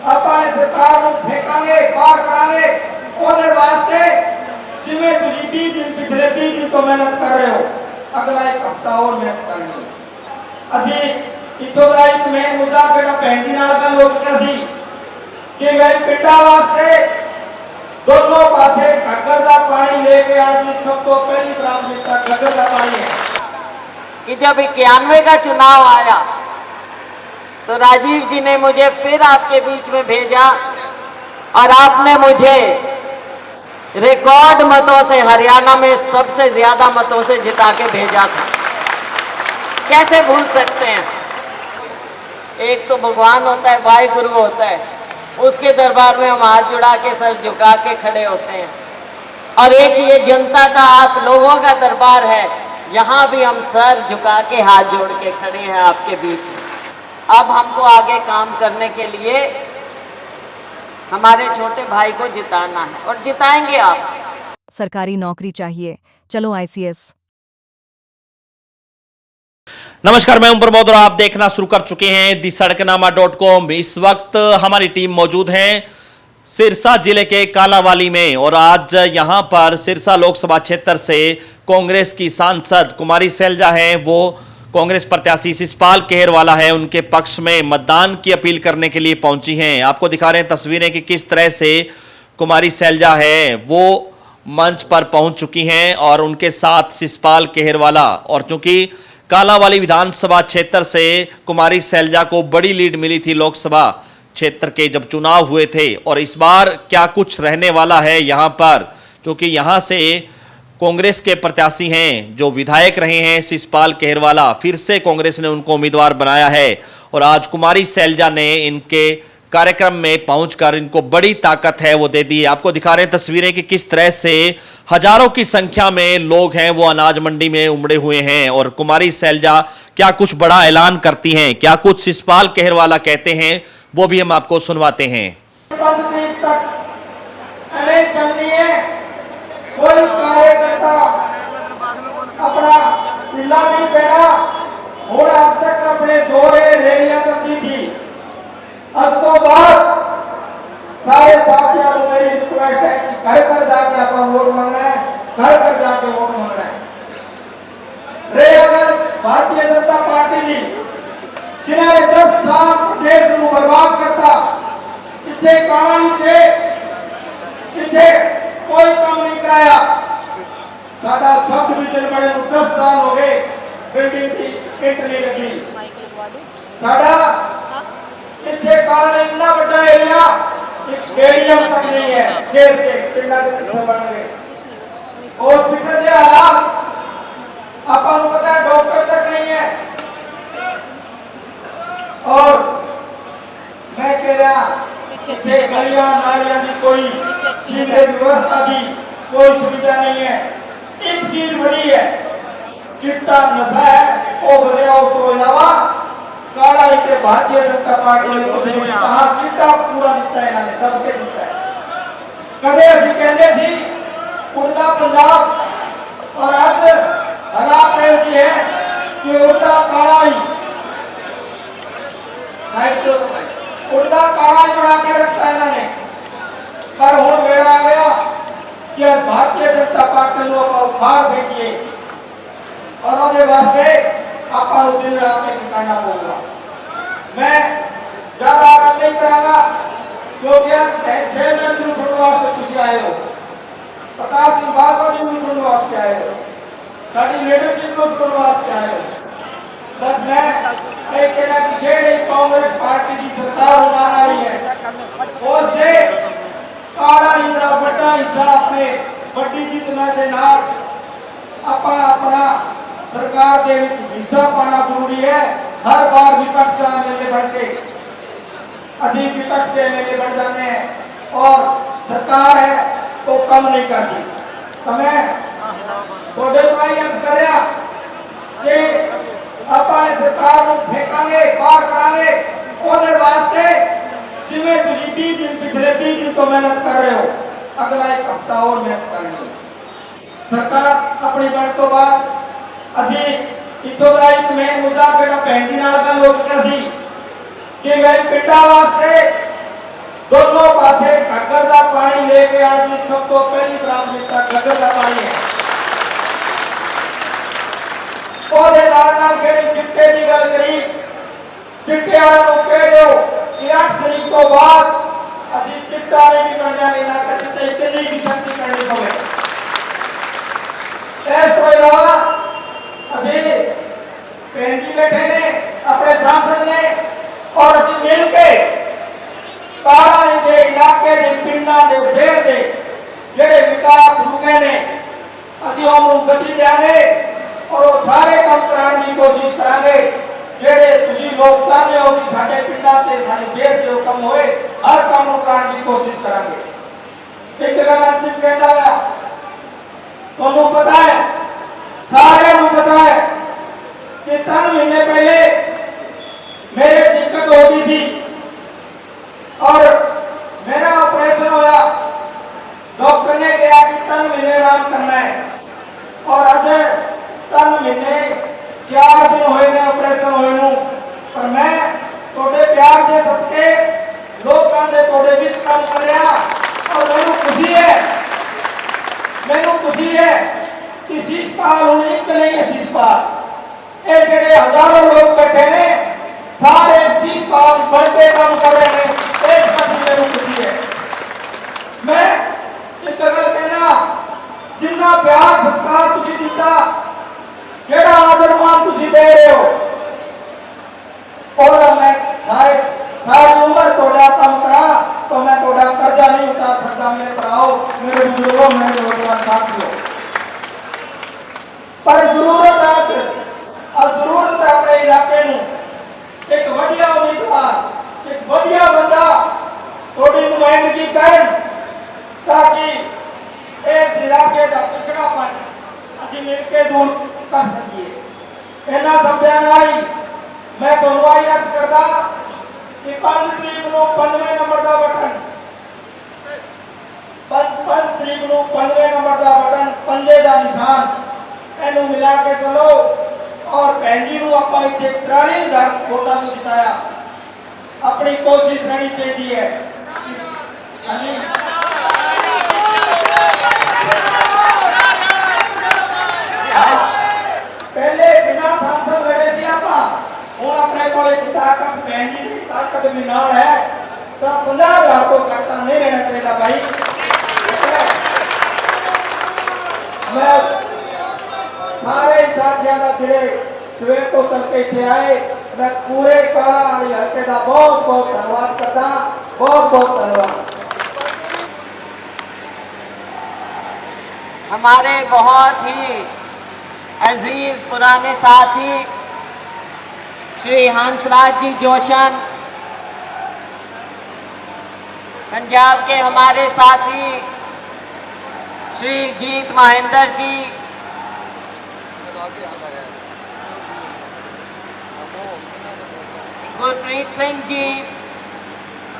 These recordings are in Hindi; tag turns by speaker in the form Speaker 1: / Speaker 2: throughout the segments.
Speaker 1: ਆਪਾਂ ਇਹ ਸਰਕਾਰ ਨੂੰ ਫੇਕਾਂਗੇ, ਬਾਹਰ ਕਰਾਂਗੇ। ਉਹਦੇ ਵਾਸਤੇ ਜਿਵੇਂ ਤੁਸੀਂ 20 ਦਿਨ ਪਿਛਲੇ 20 ਦਿਨ ਤੋਂ ਮਿਹਨਤ ਕਰ ਰਹੇ ਹੋ, ਅਗਲਾ ਇੱਕ ਹਫ਼ਤਾ ਹੋਰ ਮਿਹਨਤ ਕਰਨੀ। ਅਸੀਂ ਇੱਥੋਂ ਦਾ ਇੱਕ ਮੇਨ ਮੁੱਦਾ ਜਿਹੜਾ ਭੈਣ ਜੀ ਨਾਲ ਗੱਲ ਹੋ ਚੁੱਕਿਆ ਸੀ ਕਿ ਮੈਂ ਪਿੰਡਾਂ वास्ते दोनों पासे घग्गर का पानी लेके आने की सब तो पहली प्राथमिकता घग्गर का पानी है।
Speaker 2: कि जब 91 का चुनाव आया तो राजीव जी ने मुझे फिर आपके बीच में भेजा और आपने मुझे रिकॉर्ड मतों से हरियाणा में सबसे ज्यादा मतों से जिता के भेजा था। कैसे भूल सकते हैं? एक तो भगवान होता है, भाई गुरु होता है, उसके दरबार में हम हाथ जुड़ा के सर झुका के खड़े होते हैं। और एक ये जनता का, आप लोगों का दरबार है, यहाँ भी हम सर झुका के हाथ जोड़ के खड़े हैं आपके बीच में। अब हमको आगे काम करने के लिए हमारे छोटे भाई को जिताना है और जिताएंगे आप।
Speaker 3: सरकारी नौकरी चाहिए, चलो ICS।
Speaker 4: नमस्कार, मैं हूं प्रमोद और आप देखना शुरू कर चुके हैं दी-सड़कनामा.com। इस वक्त हमारी टीम मौजूद है सिरसा जिले के कालांवाली में और आज यहां पर सिरसा लोकसभा क्षेत्र से कांग्रेस की सांसद कुमारी सैलजा हैं, वो कांग्रेस प्रत्याशी शिषपाल खेरवाला है, उनके पक्ष में मतदान की अपील करने के लिए पहुंची हैं। आपको दिखा रहे हैं तस्वीरें कि किस तरह से कुमारी सैलजा है वो मंच पर पहुंच चुकी हैं और उनके साथ शिषपाल खेरवाला। और चूंकि कालांवाली विधानसभा क्षेत्र से कुमारी सैलजा को बड़ी लीड मिली थी लोकसभा क्षेत्र के जब चुनाव हुए थे, और इस बार क्या कुछ रहने वाला है यहाँ पर, क्योंकि यहाँ से कांग्रेस के प्रत्याशी हैं जो विधायक रहे हैं शिषपाल खेरवाला, फिर से कांग्रेस ने उनको उम्मीदवार बनाया है और आज कुमारी सैलजा ने इनके कार्यक्रम में पहुंचकर इनको बड़ी ताकत है वो दे दी है। आपको दिखा रहे हैं तस्वीरें कि किस तरह से हजारों की संख्या में लोग हैं वो अनाज मंडी में उमड़े हुए हैं और कुमारी सैलजा क्या कुछ बड़ा ऐलान करती हैं, क्या कुछ शिषपाल खेरवाला कहते हैं, वो भी हम आपको सुनवाते हैं।
Speaker 1: कोई कार्यकर्ता अपना ढिला नहीं बैठा, और आज तक अपने दौरे रैलियां करती थी। आज तो बाद सारे साथियों को मेरी रिक्वेस्ट है कि घर घर जाके आप वोट मांगना है, घर घर जाके वोट मांगना है। रे अगर भारतीय जनता पार्टी ने जिन्हें 10 साल देश को बर्बाद करता, इतने कालानी से इतने कोई काम नहीं कराया। साडा सब डिवीजन बड़े 10 साल हो गए, बिल्डिंग की ईंट नहीं लगी। साडा इतने काला इतना बड़ा एरिया, एक स्टेडियम तक नहीं है, शेर से पिंडा के कितने बन गए। हॉस्पिटल के हालात अपन को पता है, डॉक्टर तक नहीं है। और मैं कह रहा पीछे गलियां नालियां की कोई सीवरेज व्यवस्था की कोई सुविधा नहीं है। एक चीज बड़ी है, चिट्टा नशा है वो बदला, उसको अलावा काला नीचे भारतीय जनता पार्टी ने कुछ नहीं दिता। हाँ, चिट्टा पूरा दिता है, इन्होंने दब के दिता है। कदे असी कहते सी उड़ता पंजाब, और आज हालात ऐसी है कि उड़ता काला ही उड़ता काला ही बना के रखता है इन्होंने। पर हुण वेला आ गया कि भारतीय जनता पार्टी को उखाड़ फेंकिए और उसके वास्ते आपको दिन रात एक करना होगा। मैं ज्यादा बात नहीं करांगा क्योंकि 6 दिन सुनने वास्ते तुम आए हो, प्रताप सिंह बाजवा जी को सुनने वास्ते आए हो, साड़ी लीडरशिप को सुनने वास्ते आए हो। बस मैं एक कहना कि जेड़े कांग्रेस पार्टी की सरकार होने वाली है उससे कालानी का बड़ा हिस्सा अपने बड़ी जितना के नाल अपना अपना सरकार के हिस्सा पाना जरूरी है। हर बार विपक्ष का एमएलए बन के असी विपक्ष के एमएलए बन जाते हैं और सरकार है तो कम नहीं करती। तो मैं थोड़े तो याद कर रहा कि अपन सरकार को फेकांगे, बाहर करांगे। ਉਹਦੇ वास्ते जिवें तुसीं 20 दिन पिछले 20 दिन तो मेहनत कर रहे हो, अगला एक हफ्ता और मेहनत करनी। सरकार अपनी बन तो बाद असी इतों का एक मेन मुद्दा ਜਿਹੜਾ ਭੈਣ ਜੀ ਨਾਲ ਗੱਲ ਹੋ ਚੁੱਕਿਆ ਸੀ कि मैं पिंडां वास्ते की सबको पहली प्राथमिकता गदर करवाई है। ਉਹਦੇ ਨਾਲ ਜਿਹੜੇ ਚਿੱਟੇ ਦੀ ਗੱਲ ਕਰੀ, ਚਿੱਟੇ ਵਾਲਿਆਂ ਨੂੰ ਕਹਿ ਦਿਓ ਕਿ 8 ਤਰੀਕ ਤੋਂ ਬਾਅਦ ਅਸੀਂ ਚਿੱਟਾ ਨਹੀਂ ਵਿਕਣ ਦੇਣਾ, ਇਲਾਕੇ ਤੇ ਕਿੰਨੀ ਵੀ ਸ਼ਕਤੀ ਕਰਨੀ ਪਵੇ। ਇਸ ਤੋਂ ਇਲਾਵਾ ਅਸੀਂ ਭੈਣ ਜੀ ਬੈਠੇ ਨੇ, ਆਪਣੇ ਸਾਂਸਦ ਨੇ, ਔਰ ਅਸੀਂ ਮਿਲ ਕੇ ਕਾਲਾਵਾਲੀ ਦੇ ਇਲਾਕੇ ਦੇ ਪਿੰਡਾਂ ਦੇ ਸ਼ਹਿਰ ਦੇ ਜਿਹੜੇ ਵਿਕਾਸ ਰੁਕੇ ਨੇ ਅਸੀਂ ਉਹਨੂੰ ਗਤੀ ਦੇਵਾਂਗੇ और वो सारे काम कराने की कोशिश करांगे जेड़े तुसी लोग चाहते हो कि साडे पिंडां ते साडे शहर जो काम होए हर काम को कराने की कोशिश करांगे। एक गल अंतिम कहता है, तुहानू पता है, सारे नू पता है कि 3 महीने पहले मेरे दिक्कत हो गई सी और मेरा ऑपरेशन होया। डॉक्टर ने कहा कि 3 महीने आराम करना है और आज 3 महीने 4 दिन होए ने ऑपरेशन होए नू, पर मैं तोड़े प्यार दे सकते लोकां दे तोड़े विच काम कर रहा और मैनू खुशी है कि शिशपाल हुण एक नहीं है। शिशपाल ये जेड़े हजारों लोग बैठे ने सारे शिशपाल बन के काम कर रहे हैं, इस बात की मैनू खुशी है। मैं एक गल कहना, जिन्ना प्यार सत्कार तुसीं दिता, जेड़ा आदर मान तुसी दे रहे हो, और मैं सारी उम्र तोड़ा काम करा तो मैं तोड़ा कर्जा नहीं उतार सकता। मेरे भराओ, मेरे बुजुर्गों, मेरे नौजवान साथियों, पर जरूरत आज और जरूरत है अपने इलाके नू एक वधिया उम्मीदवार, एक वधिया बंदा थोड़ी नुमाइंदगी करन ताकि इस इलाके का पिछड़ापन ਅਸੀਂ ਮਿਲ ਕੇ दूर कर सकिए। इन्हां शब्दां नाल ही मैं तुहानूं याद करदा कि 5 तरीक ਨੂੰ 95 नंबर ਦਾ बटन 5 तरीक ਨੂੰ 95 नंबर ਦਾ बटन पंजे ਦਾ निशान ਇਹਨੂੰ मिला के चलो और भैन जी ਨੂੰ ਆਪਾਂ ਇੱਥੇ 43000 ਵੋਟਾਂ ਤੋਂ ਜਿਤਾਇਆ। अपनी कोशिश रहनी चाहिए है। पहले बिना सांसद लड़े सी आपा, हुण अपने कोले ताकत भैन जी की ताकत भी नाल है तो 50,000 तो घाटा नहीं रहना चाहिए भाई। मैं सारे साथियों का जिहड़े सवेर तो चल के इत्थे आए, मैं पूरे कालावाली हल्के का बहुत बहुत धन्यवाद करता, बहुत बहुत धन्यवाद।
Speaker 2: हमारे बहुत ही अजीज पुराने साथी श्री हंसराज जी जोशन, पंजाब के हमारे साथी श्री जीत महेंद्र जी, गुरप्रीत सिंह जी,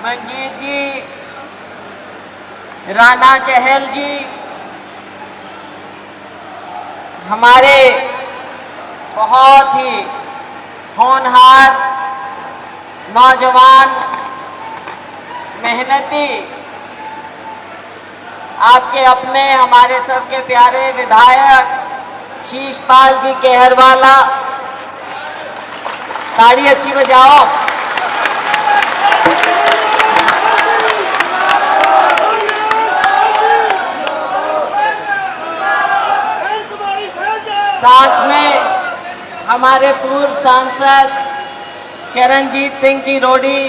Speaker 2: मंजीत जी, राणा चहल जी, हमारे बहुत ही होनहार नौजवान मेहनती आपके अपने हमारे सबके प्यारे विधायक शीशपाल जी केहरवाला, ताड़ी अच्छी बजाओ। साथ में हमारे पूर्व सांसद चरणजीत सिंह जी रोडी,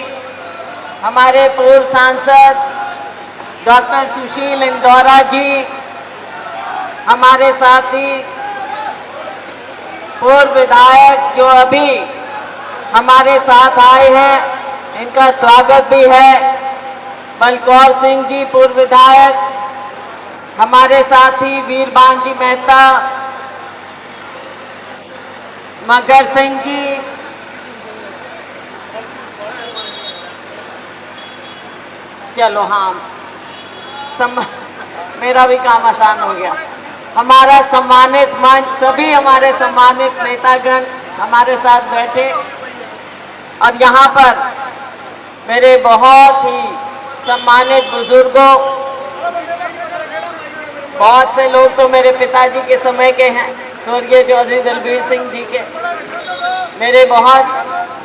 Speaker 2: हमारे पूर्व सांसद डॉक्टर सुशील इंदौरा जी, हमारे साथी पूर्व विधायक जो अभी हमारे साथ आए हैं, इनका स्वागत भी है। बलकौर सिंह जी पूर्व विधायक, हमारे साथी वीरबान जी मेहता, मगर सिंह जी, चलो हाँ मेरा भी काम आसान हो गया। हमारा सम्मानित मंच, सभी हमारे सम्मानित नेतागण हमारे साथ बैठे और यहाँ पर मेरे बहुत ही सम्मानित बुजुर्गों बहुत से लोग तो मेरे पिताजी के समय के हैं, स्वर्गीय चौधरी दलबीर सिंह जी के। मेरे बहुत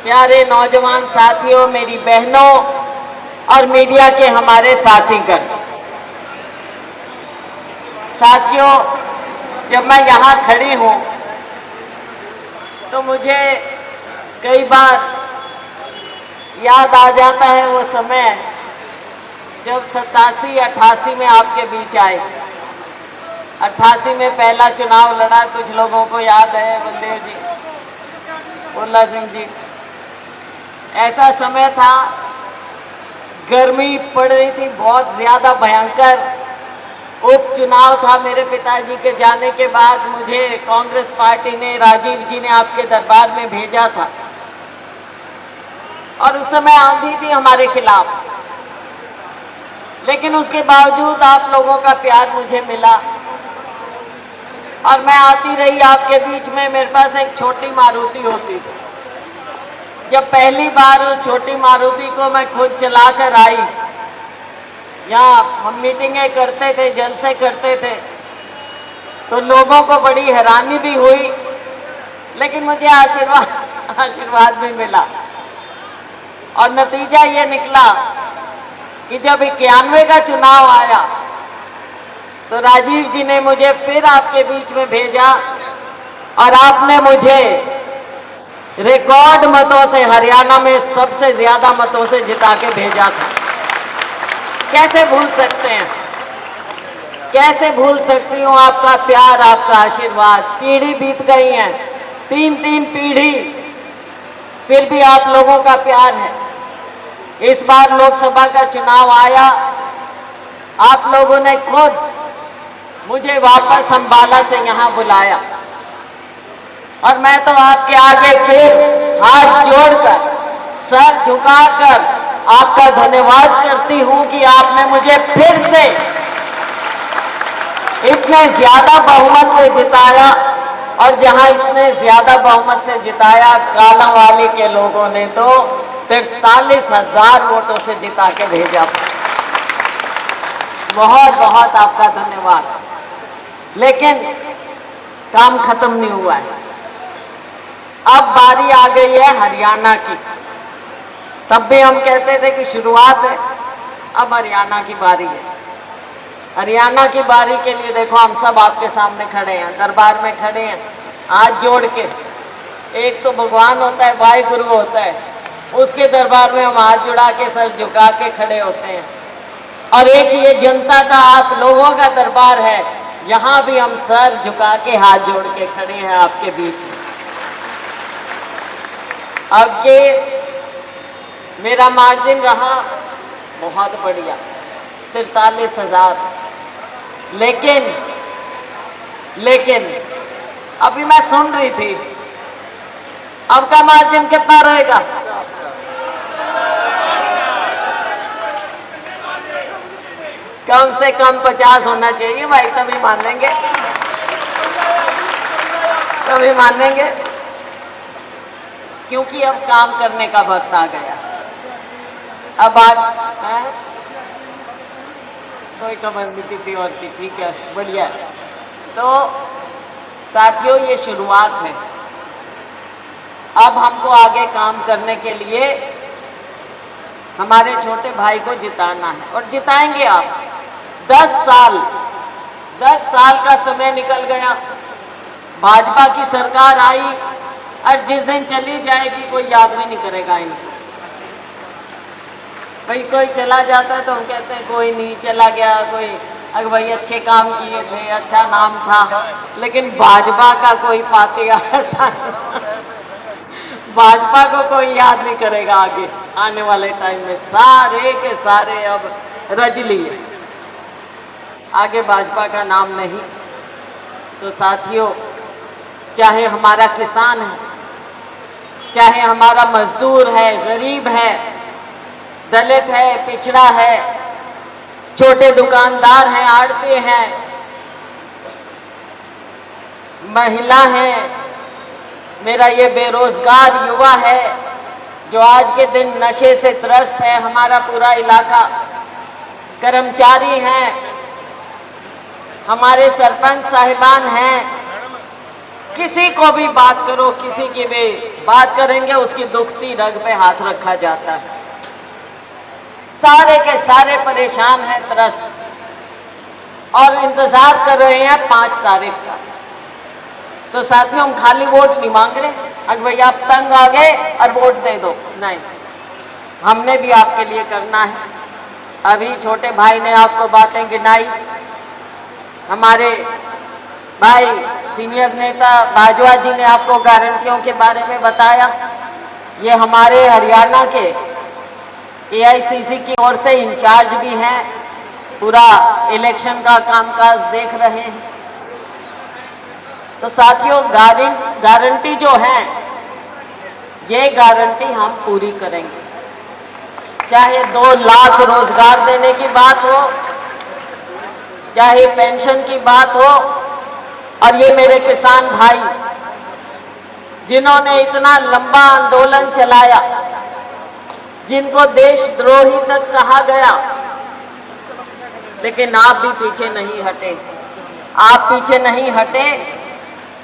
Speaker 2: प्यारे नौजवान साथियों, मेरी बहनों और मीडिया के हमारे साथीगण, साथियों, जब मैं यहाँ खड़ी हूँ तो मुझे कई बार याद आ जाता है वो समय जब 87-88 में आपके बीच आए। 88 में पहला चुनाव लड़ा, कुछ लोगों को याद है, बलदेव जी, बुल्ला सिंह जी। ऐसा समय था, गर्मी पड़ रही थी बहुत ज़्यादा भयंकर। उपचुनाव था। मेरे पिताजी के जाने के बाद मुझे कांग्रेस पार्टी ने, राजीव जी ने आपके दरबार में भेजा था और उस समय आंधी थी हमारे खिलाफ, लेकिन उसके बावजूद आप लोगों का प्यार मुझे मिला और मैं आती रही आपके बीच में। मेरे पास एक छोटी मारुति होती थी। जब पहली बार उस छोटी मारुति को मैं खुद चलाकर आई, यहाँ हम मीटिंगें करते थे, जलसे करते थे, तो लोगों को बड़ी हैरानी भी हुई, लेकिन मुझे आशीर्वाद भी मिला। और नतीजा ये निकला कि जब 91 का चुनाव आया तो राजीव जी ने मुझे फिर आपके बीच में भेजा और आपने मुझे रिकॉर्ड मतों से, हरियाणा में सबसे ज्यादा मतों से जिता के भेजा था। कैसे भूल सकते हैं, कैसे भूल सकती हूँ आपका प्यार, आपका आशीर्वाद। पीढ़ी बीत गई है, 3 पीढ़ी, फिर भी आप लोगों का प्यार है। इस बार लोकसभा का चुनाव आया, आप लोगों ने खुद मुझे वापस अंबाला से यहाँ बुलाया और मैं तो आपके आगे फिर हाथ जोड़कर, सर झुकाकर आपका धन्यवाद करती हूँ कि आपने मुझे फिर से इतने ज्यादा बहुमत से जिताया। और जहाँ इतने ज्यादा बहुमत से जिताया, कालांवाली के लोगों ने तो 43,000 वोटों से जिता के भेजा। बहुत बहुत आपका धन्यवाद। लेकिन काम खत्म नहीं हुआ है। अब बारी आ गई है हरियाणा की। तब भी हम कहते थे कि शुरुआत है, अब हरियाणा की बारी है। हरियाणा की बारी के लिए देखो हम सब आपके सामने खड़े हैं, दरबार में खड़े हैं, हाथ जोड़ के। एक तो भगवान होता है, वाहिगुरु होता है, उसके दरबार में हम हाथ जुड़ा के, सर झुका के खड़े होते हैं। और एक ये जनता का, आप लोगों का दरबार है, यहाँ भी हम सर झुका के, हाथ जोड़ के खड़े हैं आपके बीच में। अब के मेरा मार्जिन रहा बहुत बढ़िया, 43,000। लेकिन अभी मैं सुन रही थी, अब का मार्जिन कितना रहेगा? कम से कम 50 होना चाहिए भाई, तभी मान लेंगे, तभी मान लेंगे, क्योंकि अब काम करने का वक्त आ गया। अब आज कोई खबर नहीं किसी और की, ठीक है, बढ़िया। तो साथियों, ये शुरुआत है। अब हमको आगे काम करने के लिए हमारे छोटे भाई को जिताना है और जिताएंगे आप। 10 साल का समय निकल गया, भाजपा की सरकार आई और जिस दिन चली जाएगी कोई याद भी नहीं करेगा इनको। भाई कोई चला जाता है तो हम कहते हैं कोई नहीं, चला गया कोई, अगर भाई अच्छे काम किए थे, अच्छा नाम था। लेकिन भाजपा का कोई पातेगा ऐसा भाजपा को कोई याद नहीं करेगा आगे आने वाले टाइम में। सारे के सारे अब रज लिए, आगे भाजपा का नाम नहीं। तो साथियों, चाहे हमारा किसान है, चाहे हमारा मजदूर है, गरीब है, दलित है, पिछड़ा है, छोटे दुकानदार हैं, आड़ते हैं, महिला है, मेरा ये बेरोजगार युवा है जो आज के दिन नशे से त्रस्त है, हमारा पूरा इलाका, कर्मचारी हैं, हमारे सरपंच साहिबान हैं, किसी को भी बात करो, किसी की भी बात करेंगे उसकी दुखती रग पे हाथ रखा जाता है। सारे के सारे परेशान हैं, त्रस्त, और इंतजार कर रहे हैं 5 तारीख का। तो साथियों, हम खाली वोट नहीं मांग रहे, अगर भैया आप तंग आ गए और वोट दे दो, नहीं, हमने भी आपके लिए करना है। अभी छोटे भाई ने आपको बातें गिनाई, हमारे भाई सीनियर नेता बाजवा जी ने आपको गारंटियों के बारे में बताया। ये हमारे हरियाणा के AICC की ओर से इंचार्ज भी हैं, पूरा इलेक्शन का कामकाज देख रहे हैं। तो साथियों, गारंटी जो है, ये गारंटी हम पूरी करेंगे। चाहे 2 लाख रोजगार देने की बात हो, चाहे पेंशन की बात हो, और ये मेरे किसान भाई जिन्होंने इतना लंबा आंदोलन चलाया, जिनको देशद्रोही तक कहा गया, लेकिन आप भी पीछे नहीं हटे। आप पीछे नहीं हटे,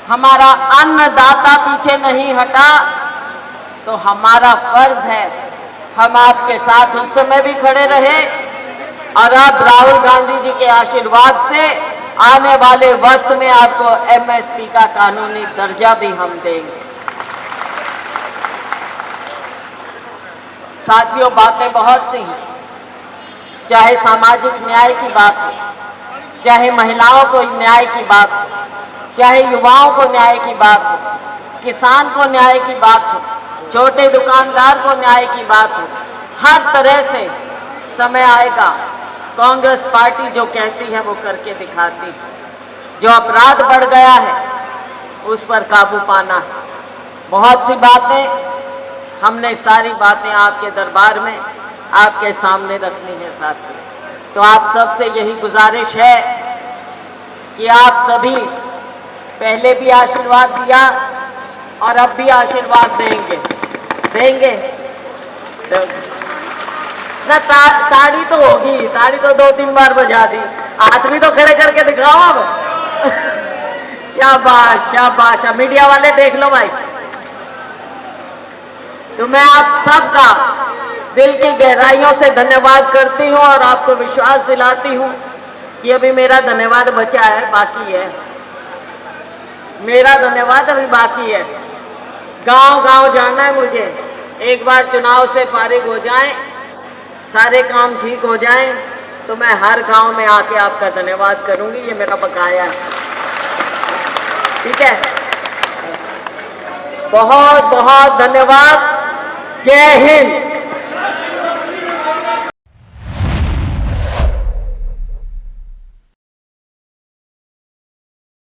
Speaker 2: हमारा अन्नदाता पीछे नहीं हटा, तो हमारा फर्ज है हम आपके साथ उस समय भी खड़े रहे, और अब राहुल गांधी जी के आशीर्वाद से आने वाले वक्त में आपको MSP का कानूनी दर्जा भी हम देंगे। साथियों, बातें बहुत सी हैं, चाहे सामाजिक न्याय की बात हो, चाहे महिलाओं को न्याय की बात हो, चाहे युवाओं को न्याय की बात हो, किसान को न्याय की बात हो, छोटे दुकानदार को न्याय की बात हो, हर तरह से समय आएगा। कांग्रेस पार्टी जो कहती है वो करके दिखाती है। जो अपराध बढ़ गया है उस पर काबू पाना है। बहुत सी बातें, हमने सारी बातें आपके दरबार में आपके सामने रखनी है साथियों। तो आप सबसे यही गुजारिश है कि आप सभी पहले भी आशीर्वाद दिया और अब भी आशीर्वाद देंगे। ना ताड़ी तो होगी, ताड़ी तो 2-3 बार बजा दी, हाथ भी तो खड़े करके दिखाओ अब। शाबाश शाबाश, मीडिया वाले देख लो भाई। तो मैं आप सबका दिल की गहराइयों से धन्यवाद करती हूँ और आपको विश्वास दिलाती हूँ कि अभी मेरा धन्यवाद बचा है, बाकी है, मेरा धन्यवाद अभी बाकी है। गांव-गांव जाना है मुझे। एक बार चुनाव से फारिग हो जाएं, सारे काम ठीक हो जाएं, तो मैं हर गांव में आके आपका धन्यवाद करूंगी, ये मेरा बकाया है। ठीक है, बहुत बहुत धन्यवाद। जय हिंद।